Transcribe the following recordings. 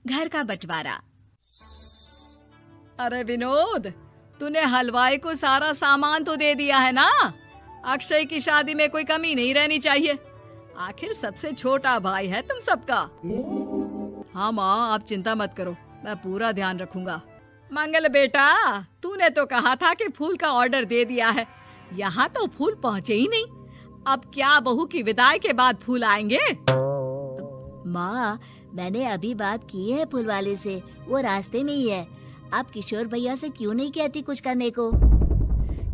घर का बंटवारा। अरे विनोद, तूने हलवाई को सारा सामान तो दे दिया है ना? अक्षय की शादी में कोई कमी नहीं रहनी चाहिए। आखिर सबसे छोटा भाई है तुम सबका। हाँ माँ, आप चिंता मत करो, मैं पूरा ध्यान रखूंगा। मंगल बेटा, तूने तो कहा था कि फूल का ऑर्डर दे दिया है, यहाँ तो फूल पहुँचे ही नहीं। अब क्या बहू की विदाई के बाद फूल आएंगे? माँ, मैंने अभी बात की है फूल वाले से, वो रास्ते में ही है। आप किशोर भैया से क्यों नहीं कहती कुछ करने को?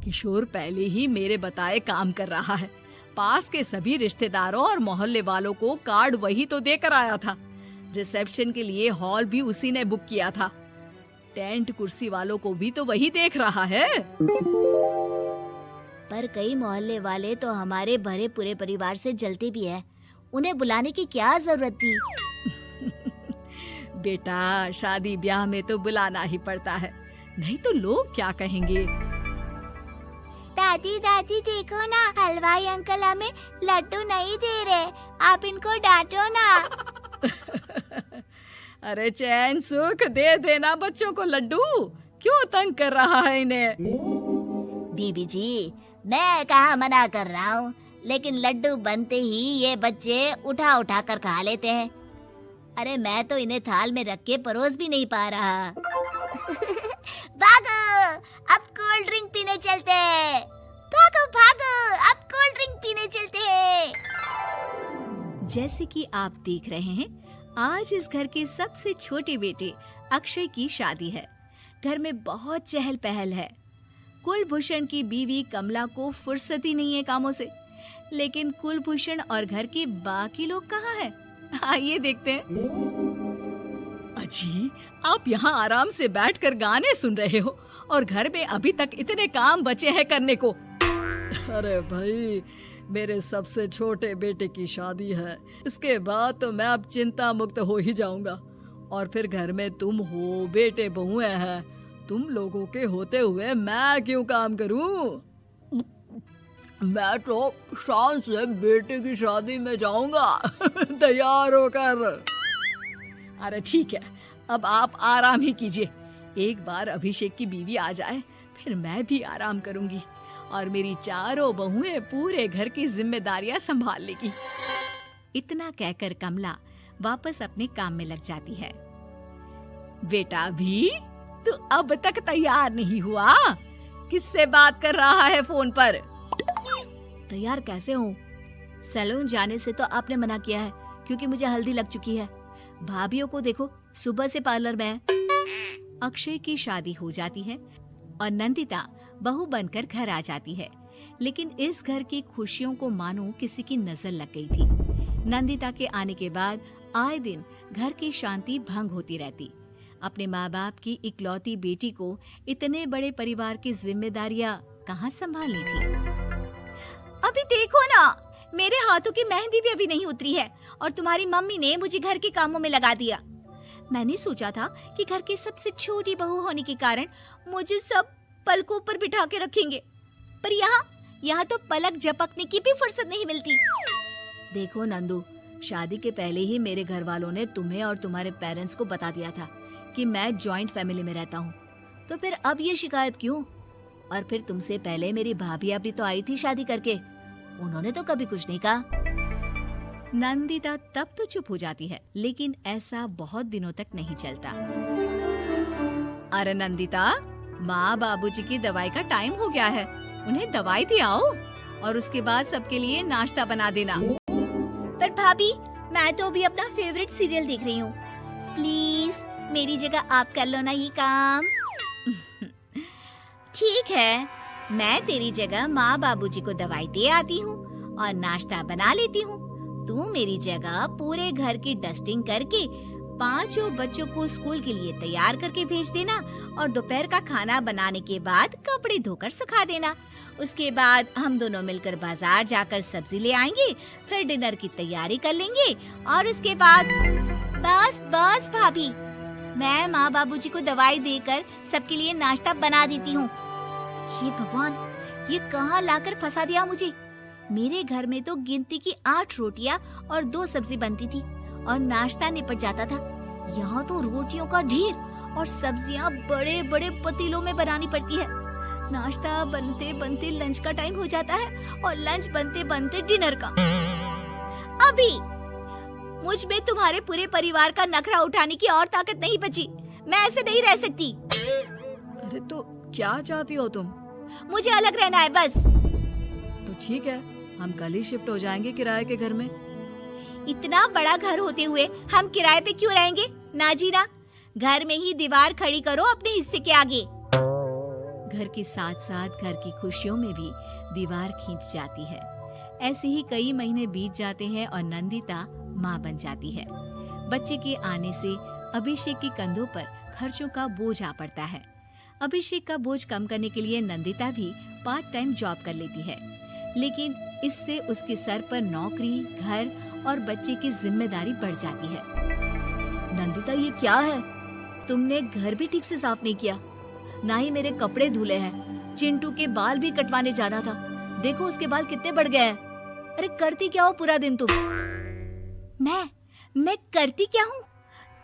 किशोर पहले ही मेरे बताए काम कर रहा है। पास के सभी रिश्तेदारों और मोहल्ले वालों को कार्ड वही तो देकर आया था। रिसेप्शन के लिए हॉल भी उसी ने बुक किया था। टेंट कुर्सी वालों को भी तो वही देख रहा है। पर कई मोहल्ले वाले तो हमारे भरे पूरे परिवार से जलते भी हैं। उन्हें बुलाने की क्या जरूरत थी? बेटा, शादी ब्याह में तो बुलाना ही पड़ता है, नहीं तो लोग क्या कहेंगे। दादी दादी देखो ना, हलवाई अंकल हमें लड्डू नहीं दे रहे, आप इनको डांटो ना। अरे चैन सुख दे देना बच्चों को लड्डू, क्यों तंग कर रहा है इन्हें? बीबी जी, मैं कहाँ मना कर रहा हूँ, लेकिन लड्डू बनते ही ये बच्चे उठा उठा कर खा लेते हैं। अरे मैं तो इन्हें थाल में रख के परोस भी नहीं पा रहा। भागो, अब कोल्ड ड्रिंक पीने चलते हैं। भागो भागो, अब कोल्ड ड्रिंक पीने चलते हैं। जैसे कि आप देख रहे हैं, आज इस घर के सबसे छोटे बेटे अक्षय की शादी है। घर में बहुत चहल पहल है। कुलभूषण की बीवी कमला को फुर्सत ही नहीं है कामों से, लेकिन कुलभूषण और घर के बाकी लोग कहाँ हैं? आइए देखते हैं। अजी, आप यहाँ आराम से बैठकर गाने सुन रहे हो और घर में अभी तक इतने काम बचे हैं करने को। अरे भाई, मेरे सबसे छोटे बेटे की शादी है, इसके बाद तो मैं अब चिंता मुक्त हो ही जाऊंगा। और फिर घर में तुम हो, बेटे बहुएं हैं, तुम लोगों के होते हुए मैं क्यों काम करूं? मैं तो शान से बेटे की शादी में जाऊंगा तैयार होकर। अरे ठीक है, अब आप आराम ही कीजिए। एक बार अभिषेक की बीवी आ जाए, फिर मैं भी आराम करूंगी और मेरी चारों बहुएं पूरे घर की जिम्मेदारियां संभाल लेगी। इतना कहकर कमला वापस अपने काम में लग जाती है। बेटा भी, तू अब तक तैयार नहीं हुआ? किससे बात कर रहा है फोन पर? तैयार कैसे हूँ? सैलून जाने से तो आपने मना किया है, क्योंकि मुझे हल्दी लग चुकी है। भाभीयों को देखो, सुबह से पार्लर में है। अक्षय की शादी हो जाती है और नंदिता बहू बनकर घर आ जाती है, लेकिन इस घर की खुशियों को मानो किसी की नजर लग गई थी। नंदिता के आने के बाद आए दिन घर की शांति भंग होती रहती। अपने माँ बाप की इकलौती बेटी को इतने बड़े परिवार की जिम्मेदारियां कहाँ संभालनी थी। अभी देखो ना, मेरे हाथों की मेहंदी भी अभी नहीं उतरी है और तुम्हारी मम्मी ने मुझे घर के कामों में लगा दिया। मैंने सोचा था कि घर की सबसे छोटी बहू होने के कारण मुझे सब पलकों पर बिठा के रखेंगे, पर यहाँ तो पलक झपकने की भी फुर्सत नहीं मिलती। देखो नंदू, शादी के पहले ही मेरे घर वालों ने तुम्हें और तुम्हारे पेरेंट्स को बता दिया था कि मैं जॉइंट फैमिली में रहता हूँ, तो फिर अब ये शिकायत क्यों? और फिर तुमसे पहले मेरी भाभी भी तो आई थी शादी करके, उन्होंने तो कभी कुछ नहीं कहा। नंदिता तब तो चुप हो जाती है, लेकिन ऐसा बहुत दिनों तक नहीं चलता। अरे नंदिता, माँ बाबूजी की दवाई का टाइम हो गया है, उन्हें दवाई दिलाओ और उसके बाद सबके लिए नाश्ता बना देना। पर भाभी, मैं तो अभी अपना फेवरेट सीरियल देख रही हूँ। प्लीज मेरी जगह आप कर लो ना ये काम। ठीक है, मैं तेरी जगह माँ बाबूजी को दवाई दे आती हूँ और नाश्ता बना लेती हूँ। तू मेरी जगह पूरे घर की डस्टिंग करके 5 बच्चों को स्कूल के लिए तैयार करके भेज देना और दोपहर का खाना बनाने के बाद कपड़े धोकर सुखा देना। उसके बाद हम दोनों मिलकर बाजार जाकर सब्जी ले आएंगे, फिर डिनर की तैयारी कर लेंगे और उसके बाद बस भाभी, मैं माँ बाबूजी को दवाई देकर सबके लिए नाश्ता बना देती हूँ। हे भगवान, ये कहाँ लाकर फंसा दिया मुझे। मेरे घर में तो गिनती की 8 रोटियाँ और 2 सब्जी बनती थी और नाश्ता निपट जाता था, यहाँ तो रोटियों का ढेर और सब्जियाँ बड़े बड़े पतीलों में बनानी पड़ती है। नाश्ता बनते बनते लंच का टाइम हो जाता है और लंच बनते बनते डिनर का। अभी मुझ में तुम्हारे पूरे परिवार का नखरा उठाने की और ताकत नहीं बची। मैं ऐसे नहीं रह सकती। अरे तो क्या चाहती हो तुम? मुझे अलग रहना है बस। तो ठीक है, हम कल ही शिफ्ट हो जाएंगे किराए के घर में। इतना बड़ा घर होते हुए हम किराए पे क्यों रहेंगे? ना जी ना, घर में ही दीवार खड़ी करो अपने हिस्से के आगे। घर के साथ साथ घर की खुशियों में भी दीवार खींच जाती है। ऐसे ही कई महीने बीत जाते हैं और नंदिता माँ बन जाती है। बच्चे के आने से अभिषेक के कंधों पर खर्चों का बोझ आ पड़ता है। अभिषेक का बोझ कम करने के लिए नंदिता भी पार्ट टाइम जॉब कर लेती है, लेकिन इससे उसके सर पर नौकरी, घर और बच्चे की जिम्मेदारी बढ़ जाती है। नंदिता, ये क्या है? तुमने घर भी ठीक से साफ नहीं किया, ना ही मेरे कपड़े धुले हैं। चिंटू के बाल भी कटवाने जाना था, देखो उसके बाल कितने बढ़ गए हैं। अरे करती क्या हो पूरा दिन तुम? मैं करती क्या हूँ?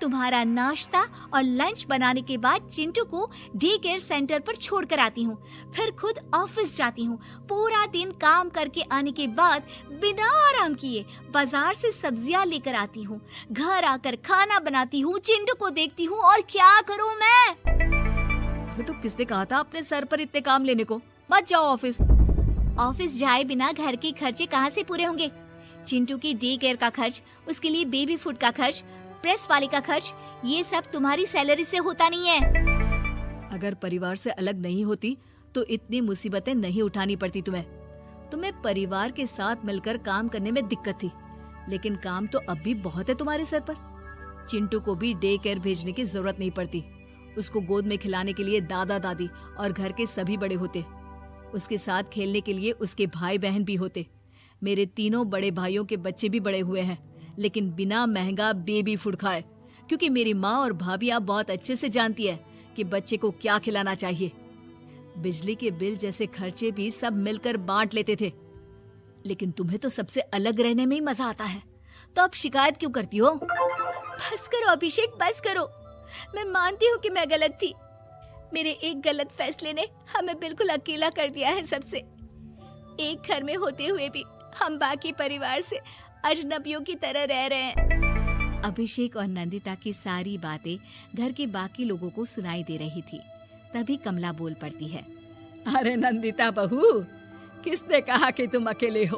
तुम्हारा नाश्ता और लंच बनाने के बाद चिंटू को डे केयर सेंटर पर छोड़ कर आती हूँ, फिर खुद ऑफिस जाती हूँ। पूरा दिन काम करके आने के बाद बिना आराम किए बाजार से सब्जियाँ लेकर आती हूँ, घर आकर खाना बनाती हूँ, चिंटू को देखती हूँ और क्या करूँ मैं? तो किसने कहा था अपने सर पर इतने काम लेने को? मत जाओ ऑफिस। ऑफिस जाए बिना घर के खर्चे कहाँ से पूरे होंगे? चिंटू की डे केयर का खर्च, उसके लिए बेबी फूड का खर्च, प्रेस वाले का खर्च, ये सब तुम्हारी सैलरी से होता नहीं है। अगर परिवार से अलग नहीं होती तो इतनी मुसीबतें नहीं उठानी पड़ती तुम्हें परिवार के साथ मिलकर काम करने में दिक्कत थी, लेकिन काम तो अब भी बहुत है तुम्हारे सर पर। चिंटू को भी डे केयर भेजने की जरूरत नहीं पड़ती। उसको गोद में खिलाने के लिए दादा दादी और घर के सभी बड़े होते। उसके साथ खेलने के लिए उसके भाई बहन भी होते। मेरे तीनों बड़े भाइयों के बच्चे भी बड़े हुए हैं, लेकिन बिना महंगा बेबी फूड खाए, क्योंकि मेरी माँ और भाभियाँ बहुत अच्छे से जानती है कि बच्चे को क्या खिलाना चाहिए। बिजली के बिल जैसे खर्चे भी सब मिलकर बांट लेते थे, लेकिन तुम्हें तो सबसे अलग रहने में ही मजा आता है, तो अब शिकायत क्यों करती हो? बस करो अभिषेक, बस करो। मैं मानती हूँ कि मैं गलत थी। मेरे एक गलत फैसले ने हमें बिल्कुल अकेला कर दिया है सबसे। एक घर में होते हुए भी हम बाकी परिवार से अजनबियों की तरह रह रहे हैं। अभिषेक और नंदिता की सारी बातें घर के बाकी लोगों को सुनाई दे रही थी। तभी कमला बोल पड़ती है। अरे नंदिता बहू, किसने कहा कि तुम अकेले हो?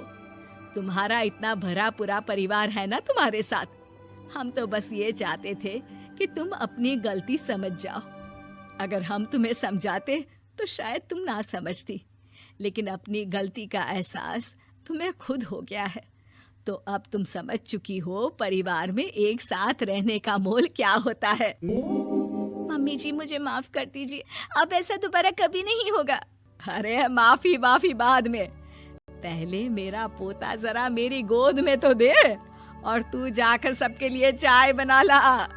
तुम्हारा इतना भरा पूरा परिवार है ना तुम्हारे साथ। हम तो बस ये चाहते थे कि तुम अपनी गलती समझ जाओ। अगर हम तुम्हें समझाते तो शायद तुम ना समझती, लेकिन अपनी गलती का एहसास तुम्हें खुद हो गया है, तो अब तुम समझ चुकी हो परिवार में एक साथ रहने का मोल क्या होता है। मम्मी जी, मुझे माफ कर दीजिए, अब ऐसा दोबारा कभी नहीं होगा। अरे माफी बाद में, पहले मेरा पोता जरा मेरी गोद में तो दे, और तू जाकर सबके लिए चाय बना ला।